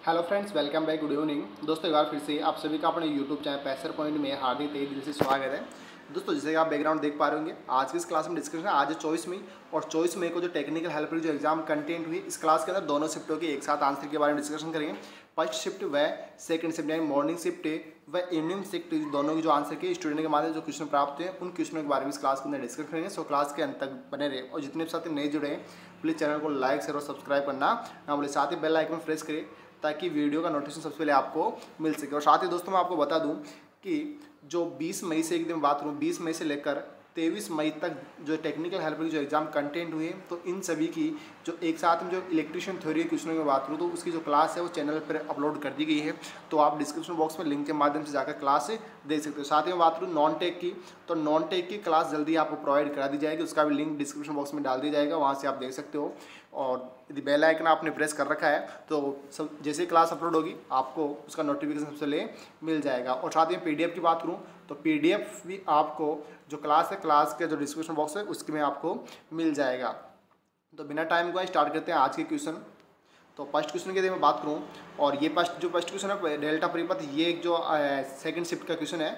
Hello friends, welcome back, good evening. दोस्तों एक बार फिर से आप सभी का अपने यूट्यूब चैनल पैसर पॉइंट में हार्दिक तहे दिल से स्वागत है। दोस्तों जैसे कि आप बैकग्राउंड देख पा रहे होंगे, आज की इस क्लास में डिस्कशन है। आज है 24 मई और 24 मई को जो टेक्निकल हेल्पर जो एग्जाम कंटेंट हुई, इस क्लास के अंदर दोनों शिफ्टों के एक साथ आंसर के बारे में डिस्कशन करेंगे। फर्स्ट शिफ्ट व सेकंड शिफ्ट यानी मॉर्निंग शिफ्ट व इवनिंग शिफ्ट दोनों की जो आंसर के स्टूडेंट के माध्यम जो क्वेश्चन प्राप्त हुए उन क्वेश्चनों के बारे में इस क्लास के अंदर डिस्कस करेंगे। सो क्लास के अंत तक बने रहे और जितने भी साथी नए जुड़े हैं प्लीज़ चैनल को लाइक शेयर और सब्सक्राइब करना ना बोले, साथ ही बेल आइकन प्रेस करिए ताकि वीडियो का नोटिफिकेशन सबसे पहले आपको मिल सके। और साथ ही दोस्तों मैं आपको बता दूं कि जो 20 मई से एक दिन बात करूँ, 20 मई से लेकर 23 मई तक जो टेक्निकल हेल्पर की जो एग्जाम कंटेंट हुए तो इन सभी की जो एक साथ में जो इलेक्ट्रिशियन थ्योरी के क्वेश्चनों की बात करूँ तो उसकी जो क्लास है वो चैनल पर अपलोड कर दी गई है। तो आप डिस्क्रिप्शन बॉक्स में लिंक के माध्यम से जाकर क्लास देख सकते हो। साथ ही मैं बात करूँ नॉन टेक की, तो नॉन टेक की क्लास जल्दी आपको प्रोवाइड करा दी जाएगी, उसका भी लिंक डिस्क्रिप्शन बॉक्स में डाल दिया जाएगा, वहाँ से आप देख सकते हो। और यदि बेल आइकन आपने प्रेस कर रखा है तो सब जैसे क्लास अपलोड होगी आपको उसका नोटिफिकेशन सबसे पहले मिल जाएगा। और साथ ही पीडीएफ की बात करूं तो पीडीएफ भी आपको जो क्लास है, क्लास के जो डिस्क्रिप्शन बॉक्स है उसके में आपको मिल जाएगा। तो बिना टाइम को स्टार्ट करते हैं आज के क्वेश्चन। तो फर्स्ट क्वेश्चन की यदि मैं बात करूँ, और ये फर्स्ट क्वेश्चन है डेल्टा परिपथ, ये एक जो सेकेंड शिफ्ट का क्वेश्चन है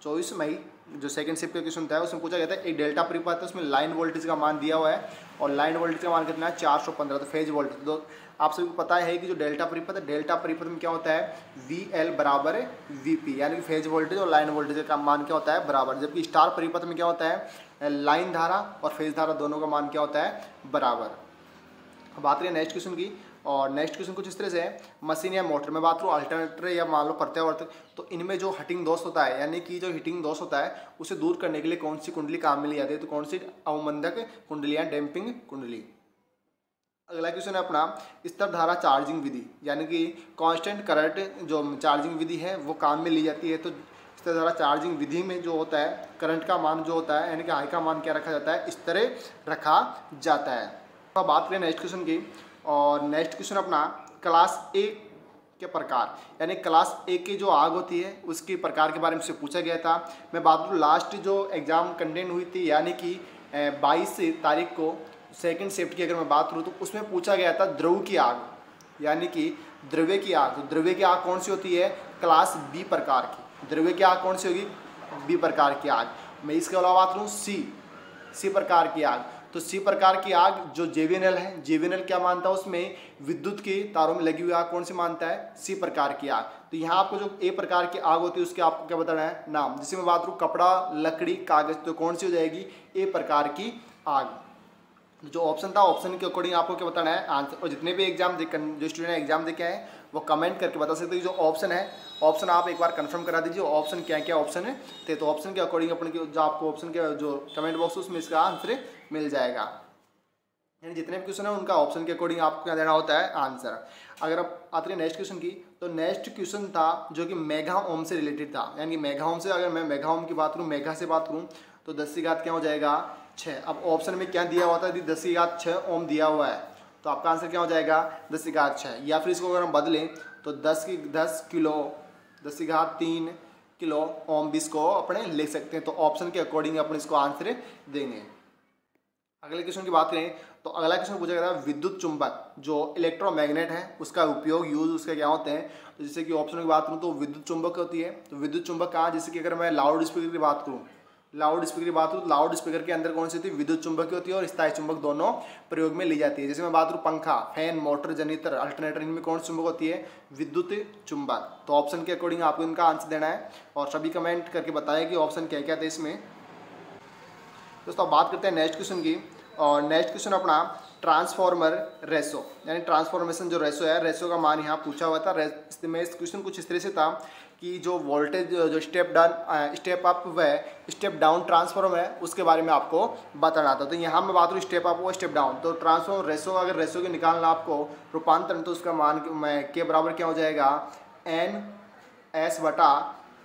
24 मई जो सेकंड शिफ्ट का क्वेश्चन था उसमें पूछा गया था एक डेल्टा परिपथ है, उसमें लाइन वोल्टेज का मान दिया हुआ है और लाइन वोल्टेज का मान कितना है 415, तो फेज वोल्टेज। तो आप सभी को पता है कि जो डेल्टा परिपथ है, डेल्टा परिपथ में क्या होता है VL बराबर VP, यानी कि फेज वोल्टेज और लाइन वोल्टेज का मान क्या होता है बराबर। जबकि स्टार परिपथ में क्या होता है लाइन धारा और फेज धारा दोनों का मान क्या होता है बराबर। बात करें नेक्स्ट क्वेश्चन की, और नेक्स्ट क्वेश्चन कुछ इस तरह से है, मशीन या मोटर में बात करूँ अल्टरनेटर या मान लो प्रत्यावर्तक, तो इनमें जो हीटिंग दोष होता है यानी कि जो हीटिंग दोष होता है उसे दूर करने के लिए कौन सी कुंडली काम में ली जाती है, तो कौन सी अवमंदक कुंडली या डैम्पिंग कुंडली। अगला क्वेश्चन है अपना स्तर धारा चार्जिंग विधि, यानी कि कांस्टेंट करंट जो चार्जिंग विधि है वो काम में ली जाती है। तो स्तर धारा चार्जिंग विधि में जो होता है करंट का मान जो होता है यानी कि आई का मान क्या रखा जाता है, इस तरह रखा जाता है। तो अब बात करें नेक्स्ट क्वेश्चन की, और नेक्स्ट क्वेश्चन अपना क्लास ए के प्रकार, यानी क्लास ए की जो आग होती है उसके प्रकार के बारे में से पूछा गया था। मैं बात करूँ लास्ट जो एग्जाम कंटेंट हुई थी यानी कि 22 तारीख को सेकंड शिफ्ट की अगर मैं बात करूँ तो उसमें पूछा गया था द्रव की आग, यानी कि द्रव्य की आग। तो द्रव्य की आग कौन सी होती है, क्लास बी प्रकार की। द्रव्य की आग कौन सी होगी, बी प्रकार की आग। मैं इसके अलावा बात करूँ सी प्रकार की आग, तो सी प्रकार की आग जो जेवीएनएल है, जेवीएनएल क्या मानता है उसमें विद्युत के तारों में लगी हुई आग कौन सी मानता है, सी प्रकार की आग। तो यहाँ आपको जो ए प्रकार की आग होती है उसके आपको क्या बताना है नाम। जैसे मैं बात करूँ कपड़ा, लकड़ी, कागज, तो कौन सी हो जाएगी ए प्रकार की आग। जो ऑप्शन था ऑप्शन के अकॉर्डिंग आपको क्या बताना है आंसर। और जितने भी एग्जाम जो स्टूडेंट एग्जाम देके आए वो कमेंट करके बता सकते हैं जो ऑप्शन है, ऑप्शन आप एक बार कंफर्म करा दीजिए ऑप्शन क्या क्या ऑप्शन है थे। तो ऑप्शन के अकॉर्डिंग अपन की जो आपको ऑप्शन के जो कमेंट बॉक्स है उसमें इसका आंसर मिल जाएगा। यानी जितने भी क्वेश्चन है उनका ऑप्शन के अकॉर्डिंग आपको क्या देना होता है आंसर। अगर आप आते हैं नेक्स्ट क्वेश्चन की, तो नेक्स्ट क्वेश्चन था जो कि मेगा ओम से रिलेटेड था, यानी कि मेगा ओम से अगर मैं मेगा ओम की बात करूँ, मेगा से बात करूँ तो 10 की घात क्या हो जाएगा 6। अब ऑप्शन में क्या दिया हुआ था, यदि 10 की घात 6 ओम दिया हुआ है तो आपका आंसर क्या हो जाएगा 10 की घात 6, या फिर इसको अगर हम बदलें तो 10 किलो 10 की घात 3 किलो ओम भी इसको अपने लिख सकते हैं। तो ऑप्शन के अकॉर्डिंग अपन इसको आंसर देंगे। अगले क्वेश्चन की बात करें तो अगला क्वेश्चन पूछा गया था विद्युत चुंबक जो इलेक्ट्रोमैग्नेट है उसका उपयोग यूज उसके क्या होते हैं। तो जैसे कि ऑप्शन की बात करूँ तो विद्युत चुंबक होती है, तो विद्युत चुंबक कहाँ, जैसे कि अगर मैं लाउड स्पीकर की बात करूँ, लाउड स्पीकर की बात करूँ, लाउड स्पीकर के अंदर कौन सी होती है विद्युत चुंबक की होती है और स्थायी चुंबक दोनों प्रयोग में ली जाती है। जैसे मैं बात करूँ पंखा, फैन, मोटर, जनरेटर, अल्टरनेटर, इनमें कौन सी चुंबक होती है विद्युत चुंबक। तो ऑप्शन के अकॉर्डिंग आपको इनका आंसर देना है और सभी कमेंट करके बताया कि ऑप्शन क्या क्या थे इसमें। दोस्तों बात करते हैं नेक्स्ट क्वेश्चन की, और नेक्स्ट क्वेश्चन अपना ट्रांसफॉर्मर रेशो, यानी ट्रांसफॉर्मेशन जो रेशो है, रेशो का मान यहाँ पूछा हुआ था। इसमें इस क्वेश्चन कुछ इस तरह से था कि जो वोल्टेज जो स्टेप अप व स्टेप डाउन ट्रांसफॉर्मर है उसके बारे में आपको बताना था। तो यहाँ मैं बात करूँ स्टेप अप व स्टेप डाउन, तो ट्रांसफॉर्मर रेशो अगर रेशो के निकालना आपको रूपांतरण, तो उसका मान के बराबर क्या हो जाएगा NS बटा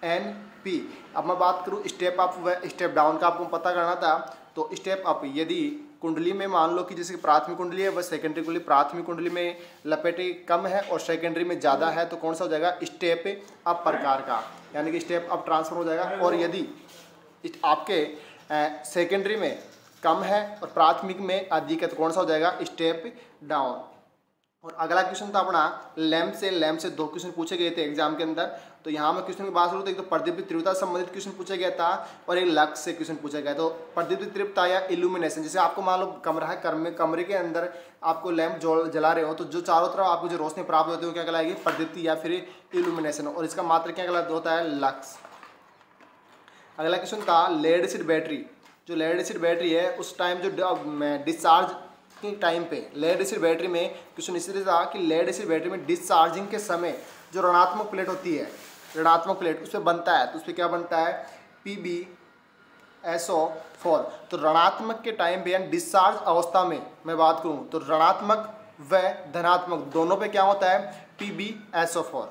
NP। अब मैं बात करूँ स्टेप अप व स्टेप डाउन का आपको पता करना था, तो स्टेप अप यदि कुंडली में मान लो कि जैसे प्राथमिक कुंडली है वह सेकेंडरी कुंडली, प्राथमिक कुंडली में लपेटे कम है और सेकेंडरी में ज़्यादा है, तो कौन सा हो जाएगा स्टेप अप प्रकार का, यानी कि स्टेप अप ट्रांसफर हो जाएगा। और यदि आपके सेकेंडरी में कम है और प्राथमिक में अधिक है तो कौन सा हो जाएगा स्टेप डाउन। और अगला क्वेश्चन था अपना लैंप से 2 क्वेश्चन पूछे गए थे एग्जाम के अंदर। तो यहाँ मैं क्वेश्चन की बात करूँ तो एक तो प्रदीप्त तीव्रता से संबंधित क्वेश्चन पूछा गया था और एक लक्स से क्वेश्चन पूछा गया। तो प्रदीप्त तीव्रता या इल्यूमिनेशन, जैसे आपको मान लो कमरा है, कमरे के अंदर आपको लैंप जला रहे हो तो जो चारों तरफ आपको जो रोशनी प्राप्त होती है वो क्या कहलाएगी, प्रदीप्ति या फिर इल्यूमिनेशन, और इसका मात्र क्या कहलाता होता है, लक्स। अगला क्वेश्चन था लेड एसिड बैटरी। जो लेड एसिड बैटरी है उस टाइम जो डिस्चार्ज के टाइम पे लेड एसिड बैटरी में क्वेश्चन इस तरह था कि लेड एसिड बैटरी में डिस्चार्जिंग के समय जो ऋणात्मक प्लेट होती है, ऋणात्मक प्लेट उस पर बनता है, तो उस पर क्या बनता है, PbSO4। तो ऋणात्मक के टाइम पे यानी डिस्चार्ज अवस्था में मैं बात करूं तो ऋणात्मक व धनात्मक दोनों पे क्या होता है, PbSO4।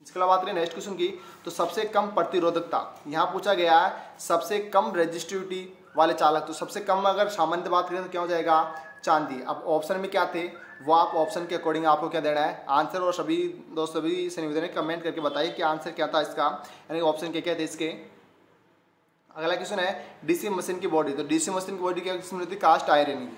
इसके अलावा बात करें नेक्स्ट क्वेश्चन की, तो सबसे कम प्रतिरोधकता यहाँ पूछा गया है, सबसे कम रेजिस्टिविटी वाले चालक। तो सबसे कम अगर सामान्य बात करें तो क्या हो जाएगा, चांदी। अब ऑप्शन में क्या थे वो आप ऑप्शन के अकॉर्डिंग आपको क्या देना है आंसर, और सभी दोस्त सभी से निवेदन है कमेंट करके बताइए कि आंसर क्या था इसका, यानी ऑप्शन क्या क्या थे इसके। अगला क्वेश्चन है डीसी मशीन की बॉडी। तो डीसी मशीन की बॉडी क्या किस्म होती है, कास्ट आयरन की।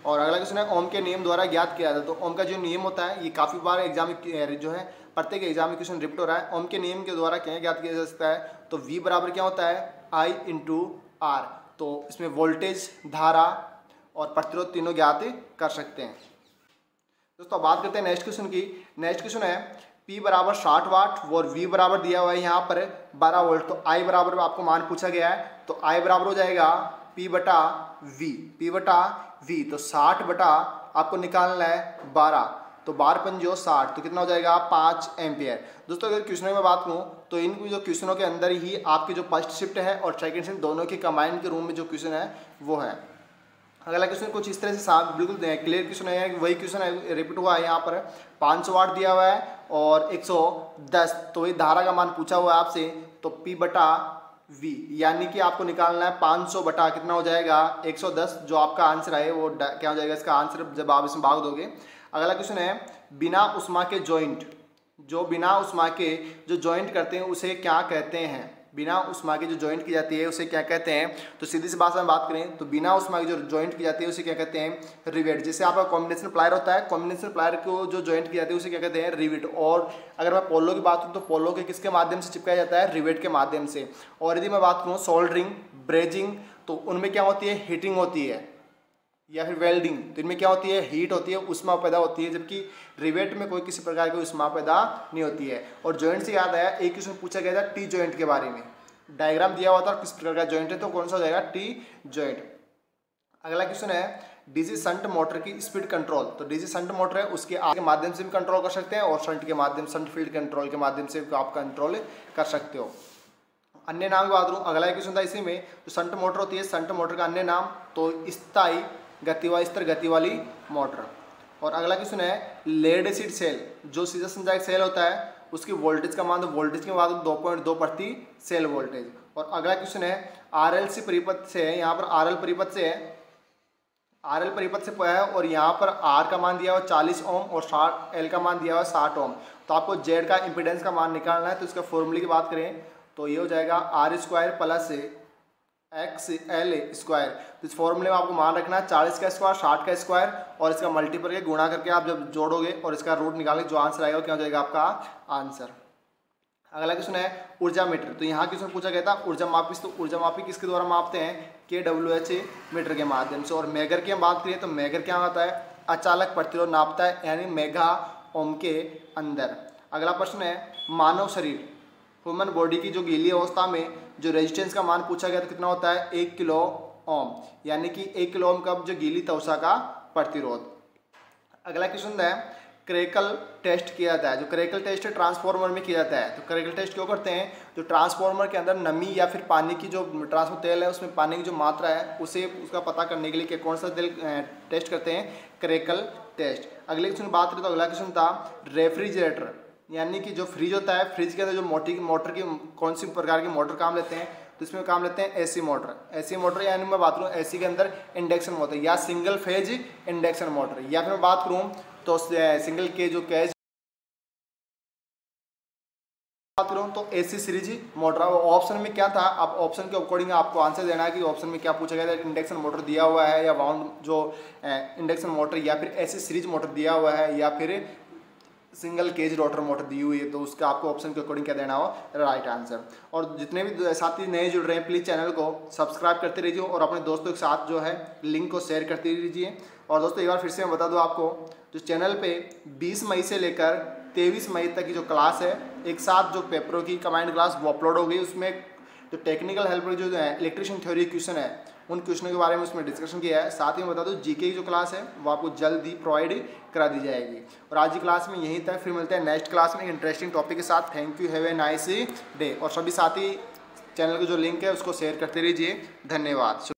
और अगला क्वेश्चन है ओम के नियम द्वारा ज्ञात किया जाता है। तो ओम का जो नियम होता है ये काफ़ी बार एग्जाम जो है प्रत्येक एग्जाम में क्वेश्चन रिपीट हो रहा है। ओम के नियम के द्वारा क्या ज्ञात किया जा सकता है, तो V बराबर क्या होता है, I/R। तो इसमें वोल्टेज, धारा और प्रतिरोध तीनों ज्ञात कर सकते हैं। दोस्तों बात करते हैं नेक्स्ट क्वेश्चन की। नेक्स्ट क्वेश्चन है P बराबर 60 वाट और V बराबर दिया हुआ है यहाँ पर 12 वोल्ट। तो I बराबर आपको मान पूछा गया है, तो I बराबर हो जाएगा P/V। तो 60 बटा आपको निकालना है 12, तो 12×5 तो कितना हो जाएगा, 5 एम्पियर। दोस्तों अगर क्वेश्चनों में बात करूँ तो इन जो क्वेश्चनों के अंदर ही आपकी जो फर्स्ट शिफ्ट है और सेकंड शिफ्ट दोनों के कंबाइन के रूम में जो क्वेश्चन है वो है। अगला क्वेश्चन कुछ इस तरह से बिल्कुल क्लियर क्वेश्चन है, वही क्वेश्चन है रिपीट हुआ है यहाँ पर। 500 वाट दिया हुआ है और 110, तो वही धारा का मान पूछा हुआ है आपसे, तो P/V यानी कि आपको निकालना है 500 बटा कितना हो जाएगा 110। जो आपका आंसर है वो क्या हो जाएगा इसका आंसर जब आप इसमें भाग दोगे। अगला क्वेश्चन है बिना उष्मा के जॉइंट। जो बिना उष्मा के जो जॉइंट करते हैं उसे क्या कहते हैं, बिना उष्मा की जो जॉइंट की जाती है उसे क्या कहते हैं। तो सीधी सी भाषा में बात करें तो बिना उष्मा की जो जॉइंट की जाती है उसे क्या कहते हैं, रिवेट। जैसे आपका कॉम्बिनेशन प्लायर होता है, कॉम्बिनेशन प्लायर को जो जॉइंट की जाती है उसे क्या कहते हैं, रिवेट। और अगर मैं पोलो की बात करूँ तो पोलो के किसके माध्यम से चिपकाया जाता है, रिवेट के माध्यम से। और यदि मैं बात करूँ सोल्डरिंग, ब्रेजिंग, तो उनमें क्या होती है, हीटिंग होती है, या फिर वेल्डिंग, तो इनमें क्या होती है, हीट होती है, उष्मा पैदा होती है। जबकि रिवेट में कोई किसी प्रकार की उष्मा पैदा नहीं होती है। और जॉइंट से याद आया, एक क्वेश्चन पूछा गया था टी जॉइंट के बारे में, डायग्राम दिया हुआ था किस प्रकार का जॉइंट है, तो कौन सा हो जाएगा, टी जॉइंट। अगला क्वेश्चन है डीसी शंट मोटर की स्पीड कंट्रोल। तो डीसी शंट मोटर है उसके आगे के माध्यम से भी कंट्रोल कर सकते हैं और शंट के माध्यम, शंट फील्ड कंट्रोल के माध्यम से आप कंट्रोल कर सकते हो। अन्य नाम की बात करूँ, अगला क्वेश्चन था इसी में, जो शंट मोटर होती है, शंट मोटर का अन्य नाम तो स्थायी स्थिर गति वाली मोटर। और अगला क्वेश्चन है लेड एसिड सेल, जो सीधा संचायक सेल होता है उसकी वोल्टेज का मान, तो वोल्टेज के बाद 2.2 प्रति सेल वोल्टेज। और अगला क्वेश्चन है RLC परिपथ से है, यहाँ पर RL परिपथ से है, RL परिपथ से है और यहाँ पर R का मान दिया हुआ 40 ओम और L का मान दिया हुआ 60 ओम। तो आपको Z का इम्पीडेंस का मान निकालना है। तो इसका फॉर्मूले की बात करें तो ये हो जाएगा R² प्लस XL²। तो इस फॉर्मूले में आपको मान रखना है 40 का स्क्वायर, 60 का स्क्वायर और इसका मल्टीपल के गुणा करके आप जब जोड़ोगे और इसका रूट निकालोगे जो आंसर आएगा क्या हो जाएगा आपका आंसर। अगला क्वेश्चन है ऊर्जा मीटर। तो यहाँ क्वेश्चन पूछा गया था ऊर्जा मापी। तो ऊर्जा मापी किसके द्वारा मापते हैं, kWh मीटर के माध्यम से। और मेगर की हम बात करें तो मेगर क्या होता है, अचालक प्रतिरोध नापता है, यानी मेगा ओम के अंदर। अगला प्रश्न है मानव शरीर, ह्यूमन बॉडी की जो गीली अवस्था में जो रेजिस्टेंस का मान पूछा गया तो कितना होता है, 1 किलो ओम, यानी कि 1 किलो ओम का जो गीली त्वचा का प्रतिरोध। अगला क्वेश्चन है क्रेकल टेस्ट किया जाता है। जो क्रेकल टेस्ट है ट्रांसफार्मर में किया जाता है। तो क्रेकल टेस्ट क्यों करते हैं, जो ट्रांसफार्मर के अंदर नमी या फिर पानी की जो ट्रांसफर तेल है उसमें पानी की जो मात्रा है उसे उसका पता करने के लिए कि कौन सा तेल टेस्ट करते हैं, क्रेकल टेस्ट। अगले क्वेश्चन बात करें तो अगला क्वेश्चन था रेफ्रिजरेटर, यानी कि जो फ्रिज होता है, फ्रिज के अंदर जो मोटर की कौन सी प्रकार की मोटर काम लेते हैं, तो इसमें काम लेते हैं एसी मोटर। एसी मोटर यानी मैं बात करूँ एसी के अंदर इंडक्शन मोटर या सिंगल फेज इंडक्शन मोटर, या फिर मैं बात करूँ तो सिंगल के जो कैज बात करूँ तो एसी सीरीज मोटर। ऑप्शन में क्या था, अब ऑप्शन के अकॉर्डिंग आपको आंसर देना है कि ऑप्शन में क्या पूछा गया था, इंडक्शन मोटर दिया हुआ है या वाउंड जो इंडक्शन मोटर या फिर एसी सीरीज मोटर दिया हुआ है या फिर सिंगल केज रोटर मोटर दी हुई है, तो उसका आपको ऑप्शन के अकॉर्डिंग क्या देना हो, राइट आंसर। और जितने भी साथी नए जुड़ रहे हैं प्लीज़ चैनल को सब्सक्राइब करते रहिए और अपने दोस्तों के साथ जो है लिंक को शेयर करते रहिए। और दोस्तों एक बार फिर से मैं बता दूं आपको, जो चैनल पे 20 मई से लेकर 23 मई तक की जो क्लास है, एक साथ जो पेपरों की कमांड क्लास वो अपलोड हो गई। उसमें जो टेक्निकल हेल्पर जो है इलेक्ट्रिशियन थ्योरी क्वेश्चन है, उन क्वेश्चनों के बारे में उसमें डिस्कशन किया है। साथ ही मैं बता दूं जीके की जो क्लास है वो आपको जल्द ही प्रोवाइड करा दी जाएगी। और आज की क्लास में यहीं तक, फिर मिलते हैं नेक्स्ट क्लास में एक इंटरेस्टिंग टॉपिक के साथ। Thank you, have a nice day. और सभी साथी चैनल का जो लिंक है उसको शेयर करते रहिए। धन्यवाद।